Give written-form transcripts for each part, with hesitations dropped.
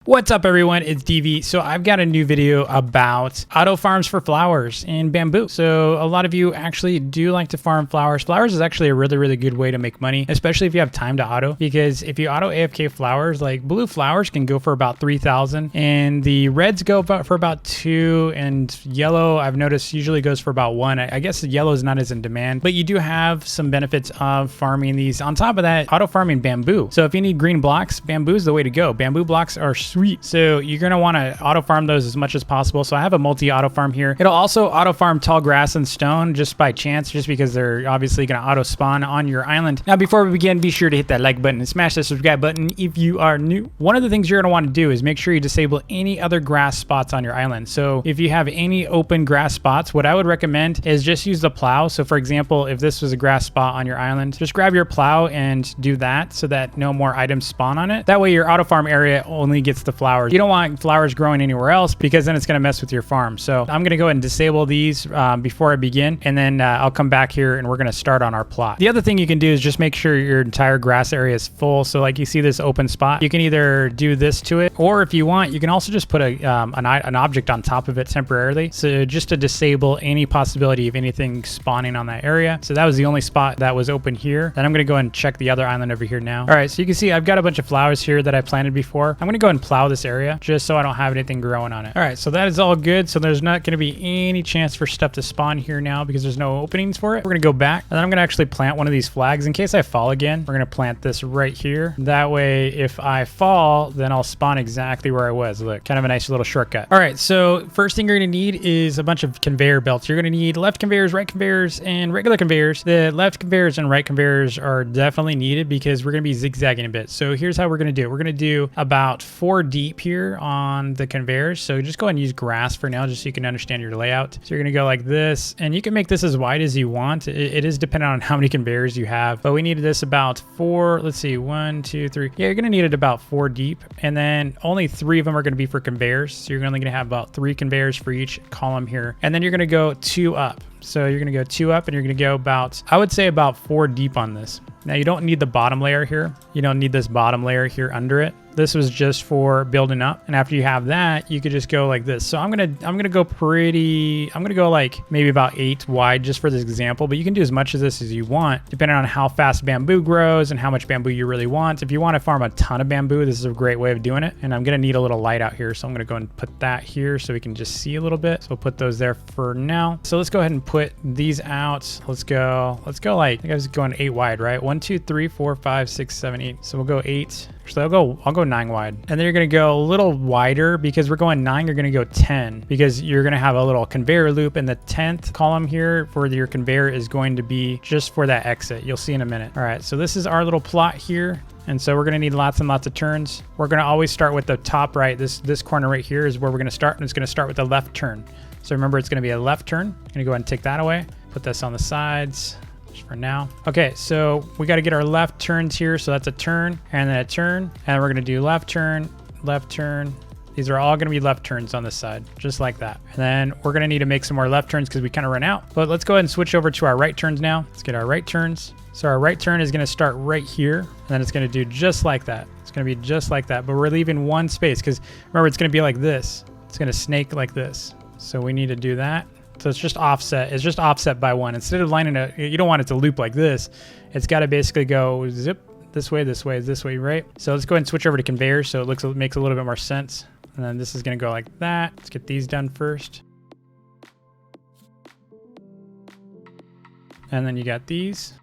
What's up everyone, it's DV. So I've got a new video about auto farms for flowers in bamboo. So a lot of you actually do like to farm flowers. Flowers is actually a really good way to make money, especially if you have time to auto, because if you auto AFK flowers, like blue flowers can go for about 3,000 and the reds go for about 2, and yellow I've noticed usually goes for about 1. I guess the yellow is not as in demand, but you do have some benefits of farming these. On top of that, auto farming bamboo. So if you need green blocks, bamboo is the way to go. Bamboo blocks are sweet. So you're going to want to auto farm those as much as possible. So I have a multi auto farm here. It'll also auto farm tall grass and stone just by chance, just because they're obviously going to auto spawn on your island. Now, before we begin, be sure to hit that like button and smash that subscribe button if you are new. One of the things you're going to want to do is make sure you disable any other grass spots on your island. So if you have any open grass spots, what I would recommend is just use the plow. So for example, if this was a grass spot on your island, just grab your plow and do that so that no more items spawn on it. That way your auto farm area only gets the flowers. You don't want flowers growing anywhere else because then it's going to mess with your farm. So I'm going to go ahead and disable these before I begin, and then I'll come back here and we're going to start on our plot. The other thing you can do is just make sure your entire grass area is full. So like you see this open spot, you can either do this to it, or if you want, you can also just put an object on top of it temporarily. So just to disable any possibility of anything spawning on that area. So that was the only spot that was open here. Then I'm going to go and check the other island over here now. All right, so you can see I've got a bunch of flowers here that I planted before. I'm going to go and plow this area just so I don't have anything growing on it. All right, so that is all good. So there's not going to be any chance for stuff to spawn here now because there's no openings for it. We're going to go back, and then I'm going to actually plant one of these flags in case I fall again. We're going to plant this right here. That way, if I fall, then I'll spawn exactly where I was. Look, kind of a nice little shortcut. All right, so first thing you're going to need is a bunch of conveyor belts. You're going to need left conveyors, right conveyors, and regular conveyors. The left conveyors and right conveyors are definitely needed because we're going to be zigzagging a bit. So here's how we're going to do it. We're going to do about 4 deep here on the conveyors. So just go ahead and use grass for now, just so you can understand your layout. So you're going to go like this, and you can make this as wide as you want. It is dependent on how many conveyors you have, but we needed this about 4. Let's see, 1, 2, 3. Yeah, you're going to need it about 4 deep, and then only 3 of them are going to be for conveyors. So you're only going to have about 3 conveyors for each column here, and then you're going to go 2 up. So you're going to go 2 up, and you're going to go about, I would say about 4 deep on this. Now you don't need the bottom layer here. You don't need this bottom layer here under it. This was just for building up. And after you have that, you could just go like this. So I'm gonna go like maybe about 8 wide just for this example, but you can do as much of this as you want, depending on how fast bamboo grows and how much bamboo you really want. If you want to farm a ton of bamboo, this is a great way of doing it. And I'm gonna need a little light out here. So I'm gonna go and put that here so we can just see a little bit. So we'll put those there for now. So let's go ahead and put these out. Let's go like, I think I was going 8 wide, right? 1, 2, 3, 4, 5, 6, 7, 8. So we'll go 8. So I'll go 9 wide. And then you're going to go a little wider because we're going 9. You're going to go 10 because you're going to have a little conveyor loop, and the 10th column here for your conveyor is going to be just for that exit. You'll see in a minute. All right. So this is our little plot here. And so we're going to need lots and lots of turns. We're going to always start with the top right. This corner right here is where we're going to start. And it's going to start with the left turn. So remember, it's going to be a left turn. I'm going to go ahead and take that away. Put this on the sides for now. Okay, so we got to get our left turns here. So that's a turn and then a turn, and we're going to do left turn, left turn. These are all going to be left turns on this side, just like that. And then we're going to need to make some more left turns because we kind of run out. But let's go ahead and switch over to our right turns now. Let's get our right turns. So our right turn is going to start right here, and then it's going to do just like that. It's going to be just like that, but we're leaving one space because remember, it's going to be like this. It's going to snake like this. So we need to do that. So it's just offset. It's just offset by 1. Instead of lining it, you don't want it to loop like this. It's got to basically go zip this way, this way, this way, right? So let's go ahead and switch over to conveyors so it makes a little bit more sense. And then this is going to go like that. Let's get these done first. And then you got these.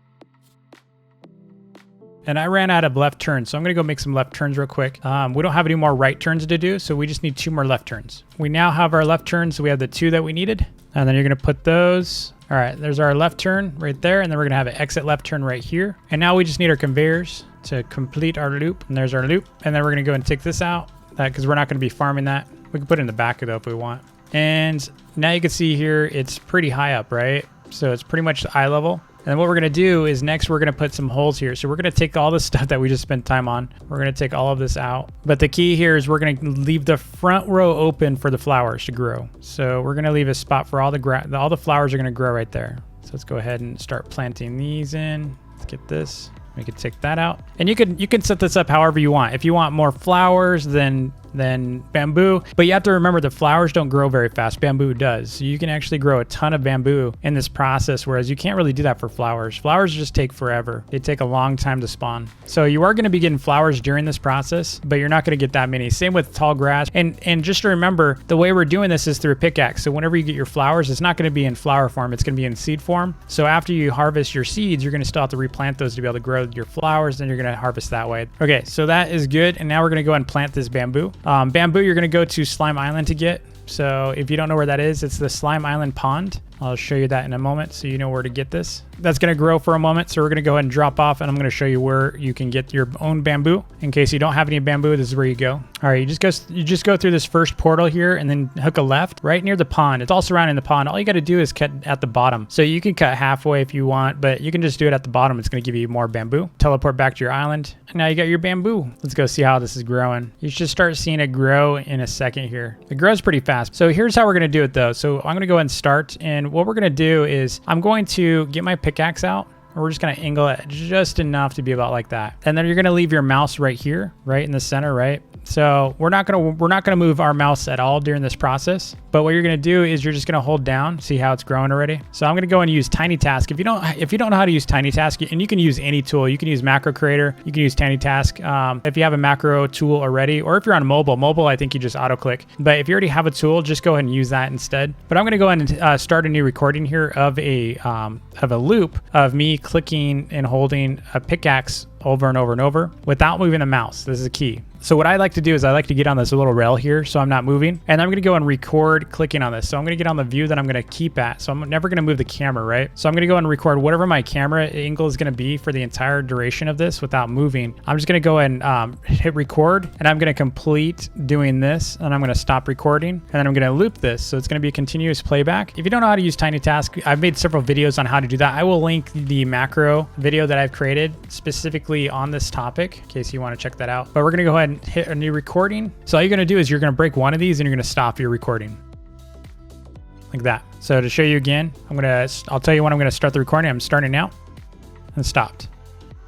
And I ran out of left turns, so I'm going to go make some left turns real quick. We don't have any more right turns to do, so we just need 2 more left turns. We now have our left turns, so we have the 2 that we needed. And then you're going to put those. All right, there's our left turn right there, and then we're going to have an exit left turn right here. And now we just need our conveyors to complete our loop. And there's our loop. And then we're going to go and take this out because we're not going to be farming that. We can put it in the back though if we want. And now you can see here, it's pretty high up, right? So it's pretty much eye level. And then what we're going to do is next we're going to put some holes here. So we're going to take all this stuff that we just spent time on. We're going to take all of this out. But the key here is we're going to leave the front row open for the flowers to grow. So we're going to leave a spot for all the flowers are going to grow right there. So let's go ahead and start planting these in. Let's get this. We could take that out. And you can set this up however you want. If you want more flowers, then then bamboo. But you have to remember the flowers don't grow very fast. Bamboo does. So you can actually grow a ton of bamboo in this process, whereas you can't really do that for flowers. Flowers just take forever. They take a long time to spawn. So you are going to be getting flowers during this process, but you're not going to get that many. Same with tall grass. And just to remember, the way we're doing this is through a pickaxe. So whenever you get your flowers, it's not going to be in flower form. It's going to be in seed form. So after you harvest your seeds, you're going to still have to replant those to be able to grow your flowers. Then you're going to harvest that way. Okay, so that is good. And now we're going to go ahead and plant this bamboo. Bamboo, you're going to go to Slime Island to get. So if you don't know where that is, it's the Slime Island Pond. I'll show you that in a moment so you know where to get this. That's going to grow for a moment. So we're going to go ahead and drop off, and I'm going to show you where you can get your own bamboo. In case you don't have any bamboo, this is where you go. All right, you just go through this first portal here and then hook a left right near the pond. It's all surrounding the pond. All you got to do is cut at the bottom. So you can cut halfway if you want, but you can just do it at the bottom. It's going to give you more bamboo. Teleport back to your island. And now you got your bamboo. Let's go see how this is growing. You should start seeing it grow in a second here. It grows pretty fast. So here's how we're going to do it though. So I'm going to go ahead and start. And what we're going to do is I'm going to get my pickaxe out. We're just going to angle it just enough to be about like that. And then you're going to leave your mouse right here, right in the center, right? So we're not going to move our mouse at all during this process. But what you're going to do is you're just going to hold down, see how it's growing already. So I'm going to go and use Tiny Task. If you don't know how to use Tiny Task, and you can use any tool, you can use Macro Creator, you can use Tiny Task. If you have a macro tool already, or if you're on mobile, I think you just auto click. But if you already have a tool, just go ahead and use that instead. But I'm going to go ahead and start a new recording here of a loop of me clicking and holding a pickaxe over and over and over without moving the mouse. This is a key. So what I like to do is I like to get on this little rail here so I'm not moving. And I'm going to go and record clicking on this. So I'm going to get on the view that I'm going to keep at. So I'm never going to move the camera, right? So I'm going to go and record whatever my camera angle is going to be for the entire duration of this without moving. I'm just going to go and hit record, and I'm going to complete doing this, and I'm going to stop recording, and then I'm going to loop this. So it's going to be a continuous playback. If you don't know how to use Tiny Task, I've made several videos on how to do that. I will link the macro video that I've created specifically on this topic in case you want to check that out. But we're going to go ahead and hit a new recording. So all you're going to do is you're going to break one of these and you're going to stop your recording like that. So to show you again, I'll tell you when I'm going to start the recording. I'm starting now and stopped.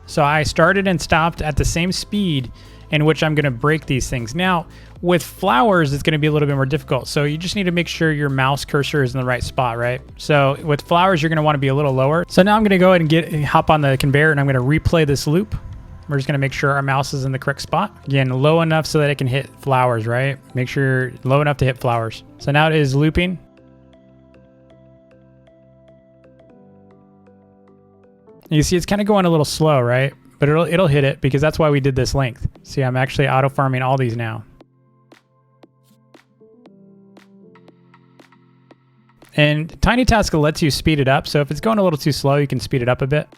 So I started and stopped at the same speed in which I'm going to break these things. Now with flowers, it's going to be a little bit more difficult. So you just need to make sure your mouse cursor is in the right spot, right? So with flowers, you're going to want to be a little lower. So now I'm going to go ahead and hop on the conveyor, and I'm going to replay this loop. We're just going to make sure our mouse is in the correct spot. Again, low enough so that it can hit flowers, right? Make sure you're low enough to hit flowers. So now it is looping. You see it's kind of going a little slow, right? But it'll hit it because that's why we did this length. See, I'm actually auto farming all these now. And Tiny Task lets you speed it up. So if it's going a little too slow, you can speed it up a bit.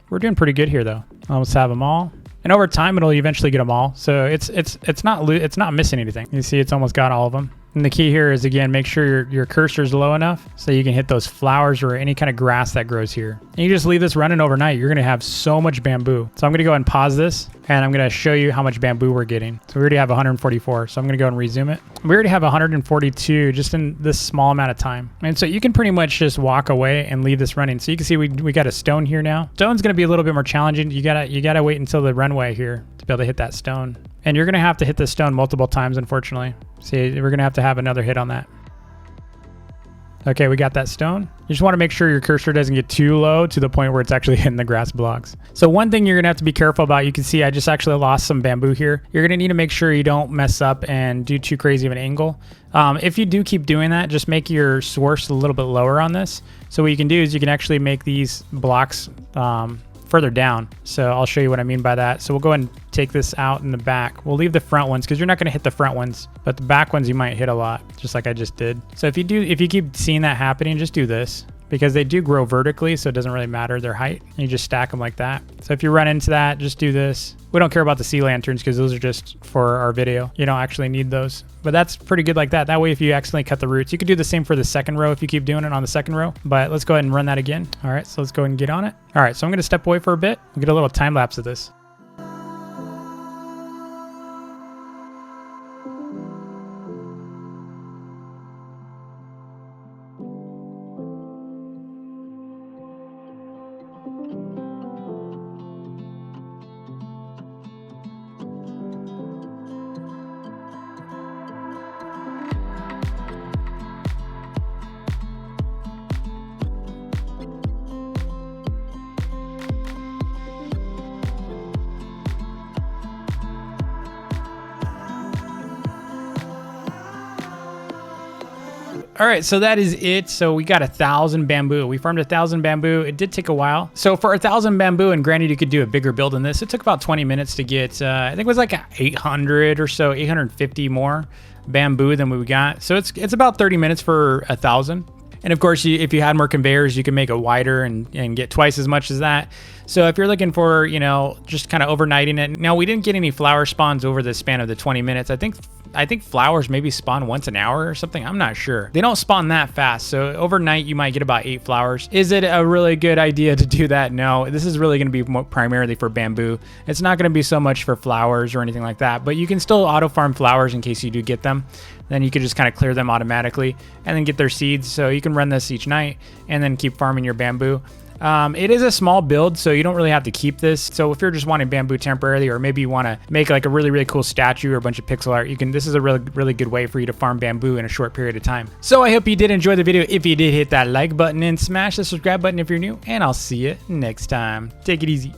We're doing pretty good here though. Almost have them all. And over time, it'll eventually get them all. So it's not missing anything. You see, it's almost got all of them. And the key here is, again, make sure your cursor is low enough so you can hit those flowers or any kind of grass that grows here. And you just leave this running overnight. You're going to have so much bamboo. So I'm going to go ahead and pause this, and I'm going to show you how much bamboo we're getting. So we already have 144. So I'm going to go and resume it. We already have 142 just in this small amount of time. And so you can pretty much just walk away and leave this running. So you can see we got a stone here now. Stone's going to be a little bit more challenging. You gotta wait until the runway here to be able to hit that stone. And you're going to have to hit the stone multiple times, unfortunately. See, we're going to have another hit on that. Okay, we got that stone. You just want to make sure your cursor doesn't get too low to the point where it's actually hitting the grass blocks. So one thing you're going to have to be careful about, you can see I just actually lost some bamboo here. You're going to need to make sure you don't mess up and do too crazy of an angle. If you do keep doing that, just make your source a little bit lower on this. So what you can do is you can actually make these blocks further down. So I'll show you what I mean by that. So we'll go ahead and take this out in the back. We'll leave the front ones because you're not going to hit the front ones, but the back ones you might hit a lot, just like I just did. So if you keep seeing that happening, just do this because they do grow vertically, so it doesn't really matter their height. You just stack them like that. So if you run into that, just do this. We don't care about the sea lanterns because those are just for our video. You don't actually need those, but that's pretty good like that. That way, if you accidentally cut the roots, you could do the same for the second row if you keep doing it on the second row, but let's go ahead and run that again. All right, so let's go ahead and get on it. All right, so I'm going to step away for a bit. We'll get a little time lapse of this. All right, so that is it. So we got 1,000 bamboo. We farmed 1,000 bamboo. It did take a while. So for 1,000 bamboo, and granted you could do a bigger build than this, it took about 20 minutes to get, I think it was like 800 or so, 850 more bamboo than we got. So it's about 30 minutes for 1,000. And of course, if you had more conveyors, you can make it wider and get twice as much as that. So if you're looking for, you know, just kind of overnighting it. Now, we didn't get any flower spawns over the span of the 20 minutes. I think flowers maybe spawn once an hour or something. I'm not sure. They don't spawn that fast. So overnight, you might get about 8 flowers. Is it a really good idea to do that? No, this is really going to be more primarily for bamboo. It's not going to be so much for flowers or anything like that, but you can still auto farm flowers in case you do get them. Then you can just kind of clear them automatically and then get their seeds. So you can run this each night and then keep farming your bamboo. It is a small build, so you don't really have to keep this. So if you're just wanting bamboo temporarily, or maybe you want to make like a really, really cool statue or a bunch of pixel art, this is a really, really good way for you to farm bamboo in a short period of time. So I hope you did enjoy the video. If you did, hit that like button and smash the subscribe button if you're new, and I'll see you next time. Take it easy.